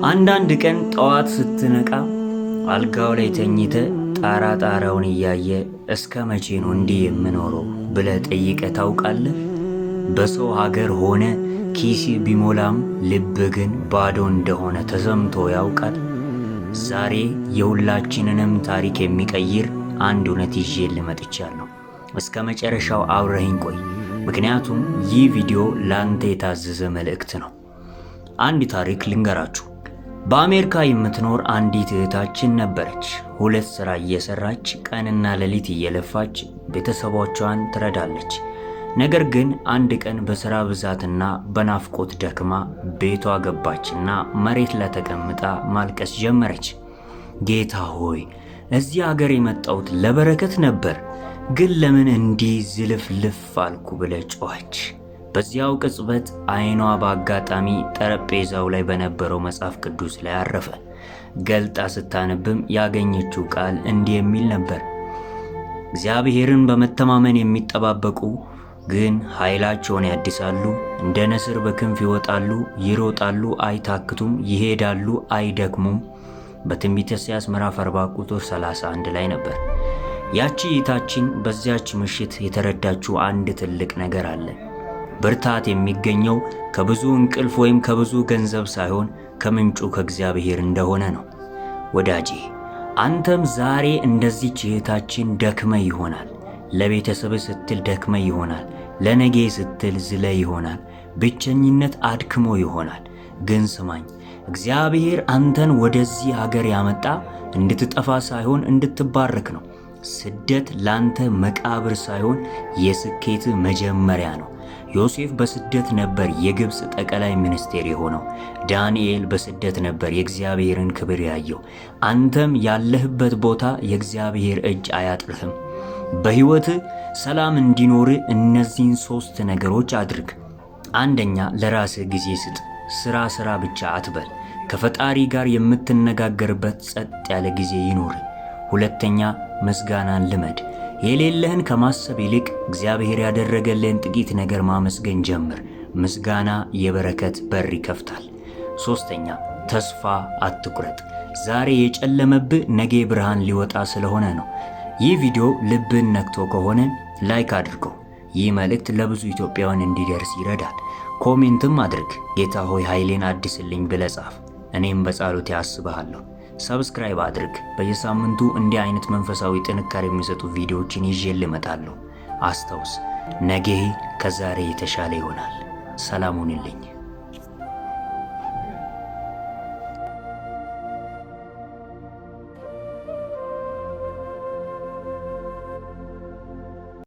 አንዳንድ ቀን ጠዋት ስትነቃ አልጋው ላይ ተኝተ ጣራውን እያየ እስከ መቼ ነው እንዲህ የምኖረው ብለህ ጠይቀህ ታውቃለህ? በሰው ሀገር ሆነ ኪሲ ቢሞላም ልብ ግን ባዶ እንደሆነ ተሰምቶ ያውቃል? ዛሬ የሁላችንንም ታሪክ የሚቀይር አንድ እውነት ይዤልህ መጥቻለሁ። እስከ መጨረሻው አብረኸኝ ቆይ፣ ምክንያቱም ይህ ቪዲዮ ላንተ የታዘዘ መልእክት ነው። አንድ ታሪክ ልንገራችሁ። በአሜሪካ የምትኖር አንዲት እህታችን ነበረች። ሁለት ሥራ እየሰራች ቀንና ሌሊት እየለፋች ቤተሰቦቿን ትረዳለች። ነገር ግን አንድ ቀን በሥራ ብዛትና በናፍቆት ደክማ ቤቷ ገባችና መሬት ላይ ተቀምጣ ማልቀስ ጀመረች። ጌታ ሆይ፣ እዚህ አገር የመጣሁት ለበረከት ነበር፣ ግን ለምን እንዲህ ዝልፍልፍ አልኩ ብላ ጮኸች። በዚያው ቅጽበት ዓይኗ በአጋጣሚ ጠረጴዛው ላይ በነበረው መጽሐፍ ቅዱስ ላይ አረፈ። ገልጣ ስታነብም ያገኘችው ቃል እንዲህ የሚል ነበር። እግዚአብሔርን በመተማመን የሚጠባበቁ ግን ኃይላቸውን ያድሳሉ፣ እንደ ንስር በክንፍ ይወጣሉ፣ ይሮጣሉ፣ አይታክቱም፣ ይሄዳሉ፣ አይደክሙም። በትንቢተ ኢሳይያስ ምዕራፍ 40 ቁጥር 31 ላይ ነበር። ያቺ እህታችን በዚያች ምሽት የተረዳችው አንድ ትልቅ ነገር አለ። ብርታት የሚገኘው ከብዙ እንቅልፍ ወይም ከብዙ ገንዘብ ሳይሆን ከምንጩ ከእግዚአብሔር እንደሆነ ነው። ወዳጄ፣ አንተም ዛሬ እንደዚህች እህታችን ደክመ ይሆናል። ለቤተሰብ ስትል ደክመ ይሆናል። ለነገ ስትል ዝለ ይሆናል። ብቸኝነት አድክሞ ይሆናል። ግን ስማኝ፣ እግዚአብሔር አንተን ወደዚህ ሀገር ያመጣ እንድትጠፋ ሳይሆን እንድትባረክ ነው። ስደት ላንተ መቃብር ሳይሆን የስኬት መጀመሪያ ነው። ዮሴፍ በስደት ነበር የግብፅ ጠቅላይ ሚኒስቴር የሆነው። ዳንኤል በስደት ነበር የእግዚአብሔርን ክብር ያየው። አንተም ያለህበት ቦታ የእግዚአብሔር እጅ አያጥርህም። በሕይወት ሰላም እንዲኖር እነዚህን 3 ነገሮች አድርግ። አንደኛ፣ ለራስህ ጊዜ ስጥ። ስራ ብቻ አትበል። ከፈጣሪ ጋር የምትነጋገርበት ጸጥ ያለ ጊዜ ይኖር። ሁለተኛ፣ ምስጋናን ልመድ። የሌለህን ከማሰብ ይልቅ እግዚአብሔር ያደረገልህን ጥቂት ነገር ማመስገን ጀምር። ምስጋና የበረከት በር ይከፍታል። ሶስተኛ፣ ተስፋ አትቁረጥ። ዛሬ የጨለመብህ ነገ ብርሃን ሊወጣ ስለሆነ ነው። ይህ ቪዲዮ ልብን ነክቶ ከሆነ ላይክ አድርገው። ይህ መልእክት ለብዙ ኢትዮጵያውያን እንዲደርስ ይረዳል። ኮሜንትም አድርግ። ጌታ ሆይ ኃይሌን አድስልኝ ብለህ ጻፍ። እኔም በጸሎቴ አስብሃለሁ። ሰብስክራይብ አድርግ። በየሳምንቱ እንዲህ አይነት መንፈሳዊ ጥንካሬ የሚሰጡ ቪዲዮዎችን ይዤልህ እመጣለሁ። አስታውስ፣ ነገ ከዛሬ የተሻለ ይሆናል። ሰላም ሁንልኝ።